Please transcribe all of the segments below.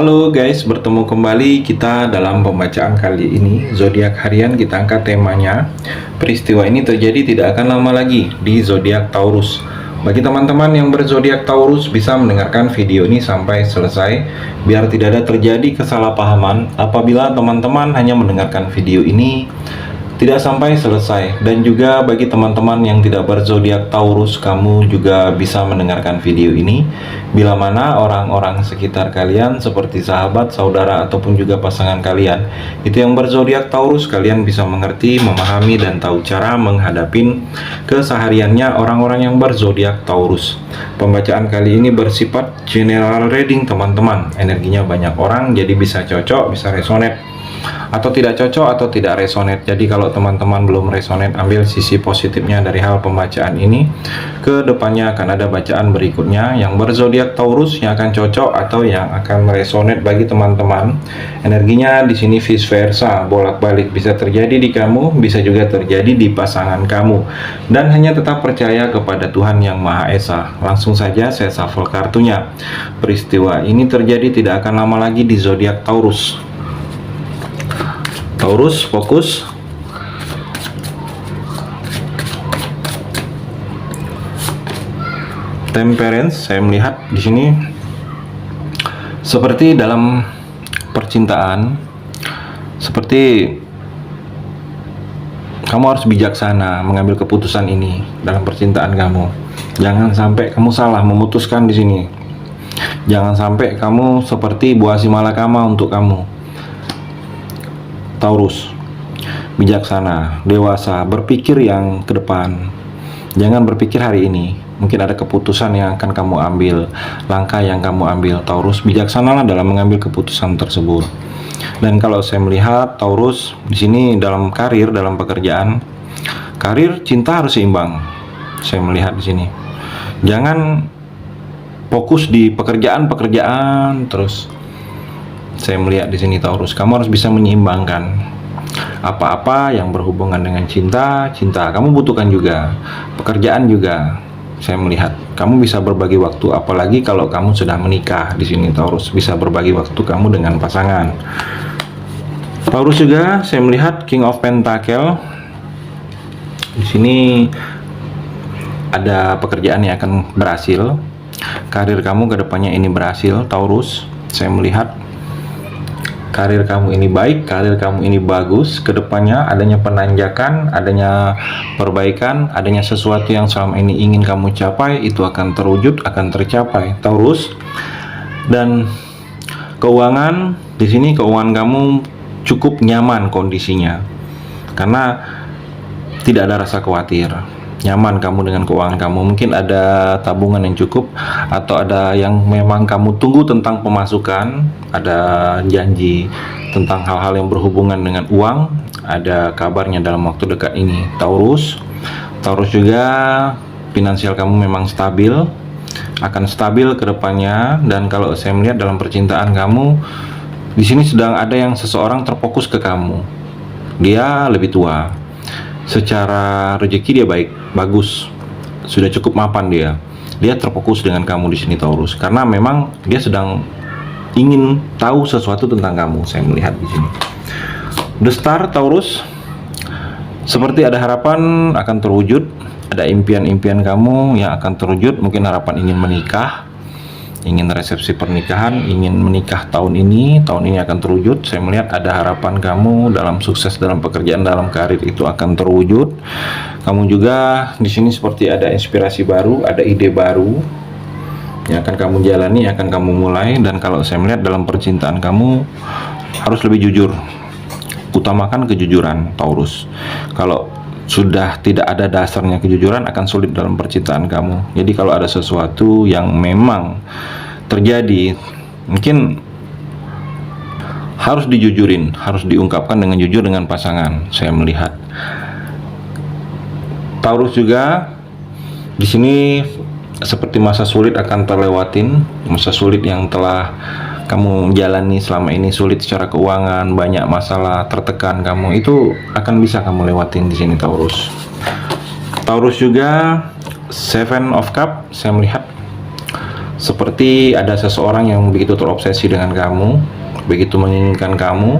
Halo guys, bertemu kembali kita dalam pembacaan kali ini. Zodiak harian kita angkat temanya. Peristiwa ini terjadi tidak akan lama lagi di zodiak Taurus. Bagi teman-teman yang berzodiak Taurus bisa mendengarkan video ini sampai selesai biar tidak ada terjadi kesalahpahaman apabila teman-teman hanya mendengarkan video ini tidak sampai selesai. Dan juga bagi teman-teman yang tidak berzodiak Taurus, kamu juga bisa mendengarkan video ini bila mana orang-orang sekitar kalian seperti sahabat, saudara, ataupun juga pasangan kalian itu yang berzodiak Taurus, kalian bisa mengerti, memahami, dan tahu cara menghadapi kesehariannya orang-orang yang berzodiak Taurus. Pembacaan kali ini bersifat general reading teman-teman. Energinya banyak orang, jadi bisa cocok, bisa resonate, atau tidak cocok, atau tidak resonate. Jadi kalau teman-teman belum resonate, ambil sisi positifnya dari hal pembacaan ini. Kedepannya akan ada bacaan berikutnya yang berzodiak Taurus yang akan cocok atau yang akan resonate bagi teman-teman. Energinya di sini vice versa, bolak-balik, bisa terjadi di kamu, bisa juga terjadi di pasangan kamu. Dan hanya tetap percaya kepada Tuhan Yang Maha Esa. Langsung saja saya shuffle kartunya. Peristiwa ini terjadi tidak akan lama lagi di zodiak Taurus. Taurus, fokus. Temperance, saya melihat di sini seperti dalam percintaan, seperti kamu harus bijaksana mengambil keputusan ini dalam percintaan kamu. Jangan sampai kamu salah memutuskan di sini. Jangan sampai kamu seperti buah si malakama untuk kamu. Taurus, bijaksana, dewasa, berpikir yang ke depan. Jangan berpikir hari ini. Mungkin ada keputusan yang akan kamu ambil, langkah yang kamu ambil. Taurus, bijaksanalah dalam mengambil keputusan tersebut. Dan kalau saya melihat Taurus di sini dalam karir, dalam pekerjaan, karir, cinta harus seimbang. Saya melihat di sini. Jangan fokus di pekerjaan terus. Saya melihat di sini Taurus, kamu harus bisa menyeimbangkan. Apa-apa yang berhubungan dengan cinta kamu butuhkan juga. Pekerjaan juga. Saya melihat kamu bisa berbagi waktu, apalagi kalau kamu sudah menikah di sini Taurus, bisa berbagi waktu kamu dengan pasangan. Taurus juga saya melihat King of Pentacle. Di sini ada pekerjaan yang akan berhasil. Karir kamu ke depannya ini berhasil Taurus. Saya melihat karir kamu ini baik, karir kamu ini bagus. Kedepannya adanya penanjakan, adanya perbaikan, adanya sesuatu yang selama ini ingin kamu capai, itu akan terwujud, akan tercapai Taurus. Dan keuangan, di sini keuangan kamu cukup nyaman kondisinya, karena tidak ada rasa khawatir. Nyaman kamu dengan keuangan kamu. Mungkin ada tabungan yang cukup, atau ada yang memang kamu tunggu tentang pemasukan, ada janji tentang hal-hal yang berhubungan dengan uang, ada kabarnya dalam waktu dekat ini Taurus. Taurus juga finansial kamu memang stabil, akan stabil ke depannya. Dan kalau saya melihat dalam percintaan kamu di sini sedang ada yang seseorang terfokus ke kamu. Dia lebih tua. Secara rezeki dia baik, bagus, sudah cukup mapan dia. Dia terfokus dengan kamu di sini Taurus, karena memang dia sedang ingin tahu sesuatu tentang kamu. Saya melihat di sini. The Star Taurus, seperti ada harapan akan terwujud, ada impian-impian kamu yang akan terwujud. Mungkin harapan ingin menikah, ingin resepsi pernikahan, ingin menikah tahun ini akan terwujud. Saya melihat ada harapan kamu dalam sukses dalam pekerjaan, dalam karir, itu akan terwujud. Kamu juga di sini seperti ada inspirasi baru, ada ide baru yang akan kamu jalani, akan kamu mulai. Dan kalau saya melihat dalam percintaan kamu harus lebih jujur, utamakan kejujuran Taurus. Kalau sudah tidak ada dasarnya kejujuran, akan sulit dalam percintaan kamu. Jadi kalau ada sesuatu yang memang terjadi, mungkin harus dijujurin, harus diungkapkan dengan jujur dengan pasangan. Saya melihat Taurus juga di sini seperti masa sulit akan terlewatin, masa sulit yang telah kamu jalani selama ini, sulit secara keuangan, banyak masalah, tertekan kamu, itu akan bisa kamu lewatin di sini Taurus. Taurus juga Seven of Cup, saya melihat Seperti ada seseorang yang begitu terobsesi dengan kamu, begitu menginginkan kamu.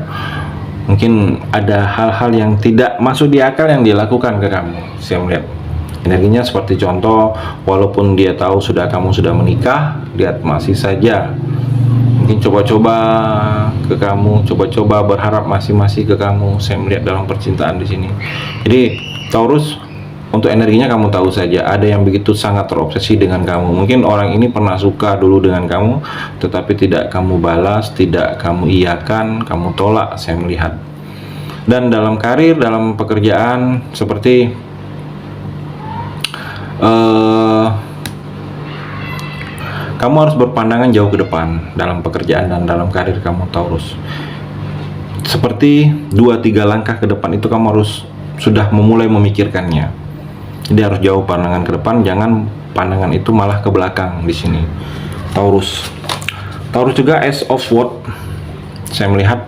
Mungkin ada hal-hal yang tidak masuk di akal yang dilakukan ke kamu. Saya melihat energinya seperti contoh, walaupun dia tahu kamu sudah menikah, dia masih saja mungkin coba-coba ke kamu, coba-coba berharap masih ke kamu. Saya melihat dalam percintaan di sini. Jadi Taurus, untuk energinya kamu tahu saja, ada yang begitu sangat terobsesi dengan kamu. Mungkin orang ini pernah suka dulu dengan kamu, tetapi tidak kamu balas, tidak kamu iakan, kamu tolak, saya melihat. Dan dalam karir, dalam pekerjaan, seperti kamu harus berpandangan jauh ke depan dalam pekerjaan dan dalam karir kamu, Taurus. Seperti 2-3 langkah ke depan itu kamu harus sudah memulai memikirkannya. Jadi harus jauh pandangan ke depan, jangan pandangan itu malah ke belakang di sini, Taurus. Taurus juga Ace of Swords. Saya melihat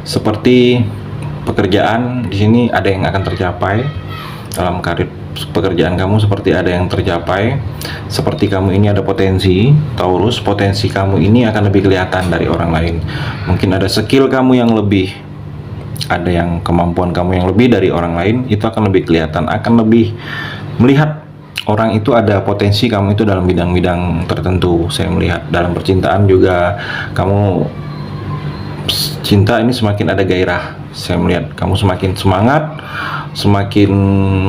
seperti pekerjaan di sini ada yang akan tercapai dalam karir pekerjaan kamu, seperti ada yang tercapai. Seperti kamu ini ada potensi, Taurus. Potensi kamu ini akan lebih kelihatan dari orang lain. Mungkin ada skill kamu yang lebih, ada yang kemampuan kamu yang lebih dari orang lain, itu akan lebih kelihatan, akan lebih melihat orang itu ada potensi kamu itu dalam bidang-bidang tertentu. Saya melihat dalam percintaan juga, kamu cinta ini semakin ada gairah. Saya melihat kamu semakin semangat, semakin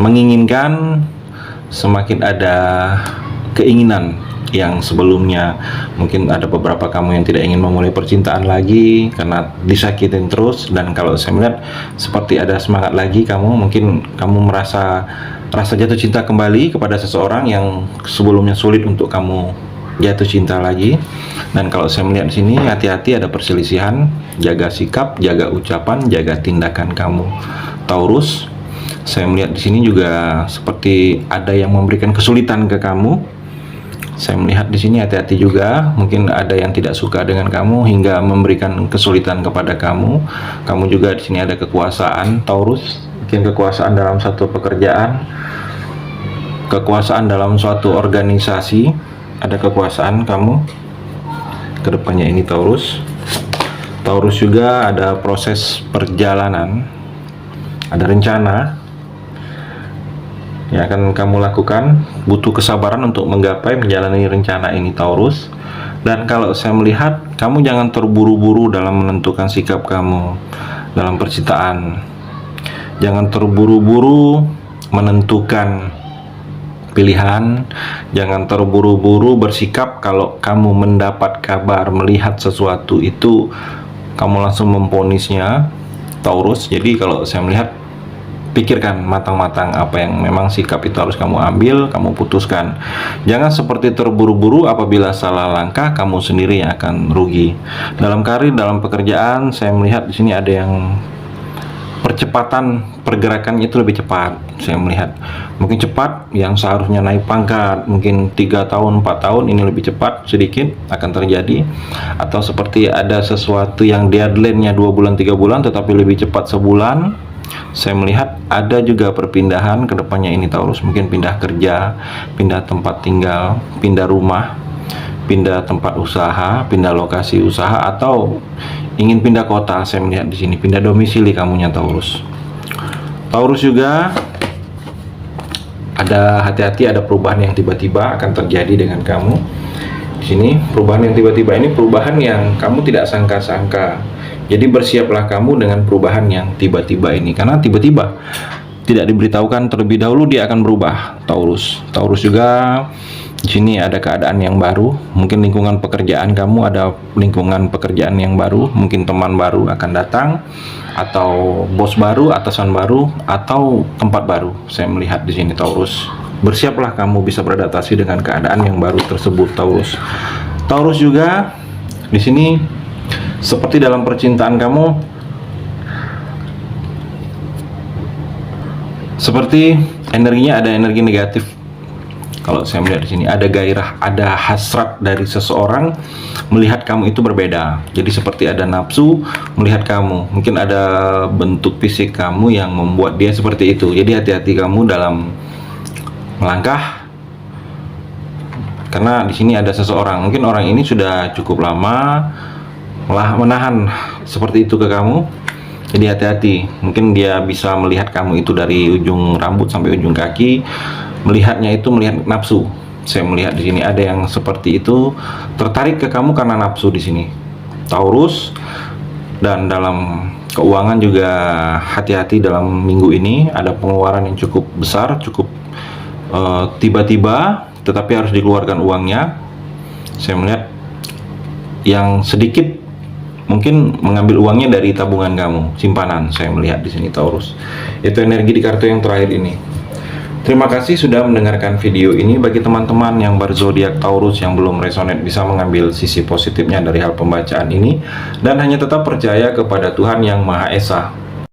menginginkan, semakin ada keinginan yang sebelumnya mungkin ada beberapa kamu yang tidak ingin memulai percintaan lagi karena disakitin terus. Dan kalau saya melihat seperti ada semangat lagi, mungkin kamu merasa jatuh cinta kembali kepada seseorang yang sebelumnya sulit untuk kamu jatuh cinta lagi. Dan kalau saya melihat di sini, hati-hati ada perselisihan, jaga sikap, jaga ucapan, jaga tindakan kamu, Taurus. Saya melihat di sini juga seperti ada yang memberikan kesulitan ke kamu. Saya melihat di sini hati-hati juga, mungkin ada yang tidak suka dengan kamu hingga memberikan kesulitan kepada kamu. Kamu juga di sini ada kekuasaan, Taurus. Mungkin kekuasaan dalam satu pekerjaan, kekuasaan dalam suatu organisasi, ada kekuasaan kamu kedepannya ini, Taurus. Taurus juga ada proses perjalanan, ada rencana yang akan kamu lakukan, butuh kesabaran untuk menggapai menjalani rencana ini, Taurus. Dan kalau saya melihat, kamu jangan terburu-buru dalam menentukan sikap kamu dalam percintaan. Jangan terburu-buru menentukan pilihan, jangan terburu-buru bersikap. Kalau kamu mendapat kabar, melihat sesuatu itu, kamu langsung memponisnya, Taurus. Jadi kalau saya melihat, pikirkan matang-matang apa yang memang sikap itu harus kamu ambil, kamu putuskan. Jangan seperti terburu-buru, apabila salah langkah kamu sendiri yang akan rugi. Dalam karir, dalam pekerjaan, saya melihat di sini ada yang percepatan pergerakannya itu lebih cepat. Saya melihat mungkin cepat, yang seharusnya naik pangkat mungkin 3 tahun 4 tahun, ini lebih cepat sedikit akan terjadi. Atau seperti ada sesuatu yang deadline-nya 2 bulan 3 bulan tetapi lebih cepat sebulan. Saya melihat ada juga perpindahan ke depannya ini, Taurus. Mungkin pindah kerja, pindah tempat tinggal, pindah rumah, pindah tempat usaha, pindah lokasi usaha, atau ingin pindah kota. Saya melihat di sini pindah domisili kamunya, Taurus. Taurus juga ada hati-hati, ada perubahan yang tiba-tiba akan terjadi dengan kamu. Di sini perubahan yang tiba-tiba ini perubahan yang kamu tidak sangka-sangka. Jadi bersiaplah kamu dengan perubahan yang tiba-tiba ini, karena tiba-tiba tidak diberitahukan terlebih dahulu dia akan berubah, Taurus. Taurus juga di sini ada keadaan yang baru, mungkin lingkungan pekerjaan kamu ada lingkungan pekerjaan yang baru, mungkin teman baru akan datang, atau bos baru, atasan baru, atau tempat baru. Saya melihat di sini, Taurus. Bersiaplah kamu bisa beradaptasi dengan keadaan yang baru tersebut, Taurus. Taurus juga di sini seperti dalam percintaan kamu, seperti energinya ada energi negatif. Kalau saya melihat di sini ada gairah, ada hasrat dari seseorang melihat kamu itu berbeda. Jadi seperti ada nafsu melihat kamu. Mungkin ada bentuk fisik kamu yang membuat dia seperti itu. Jadi hati-hati kamu dalam melangkah. Karena di sini ada seseorang, mungkin orang ini sudah cukup lama menahan seperti itu ke kamu. Jadi hati-hati, mungkin dia bisa melihat kamu itu dari ujung rambut sampai ujung kaki. Melihatnya itu melihat nafsu. Saya melihat di sini ada yang seperti itu, tertarik ke kamu karena nafsu di sini. Taurus. Dan dalam keuangan juga hati-hati dalam minggu ini, ada pengeluaran yang cukup besar, cukup tiba-tiba, tetapi harus dikeluarkan uangnya. Saya melihat yang sedikit mungkin mengambil uangnya dari tabungan kamu, simpanan. Saya melihat di sini Taurus. Itu energi di kartu yang terakhir ini. Terima kasih sudah mendengarkan video ini. Bagi teman-teman yang berzodiak Taurus yang belum resonate, bisa mengambil sisi positifnya dari hal pembacaan ini dan hanya tetap percaya kepada Tuhan Yang Maha Esa.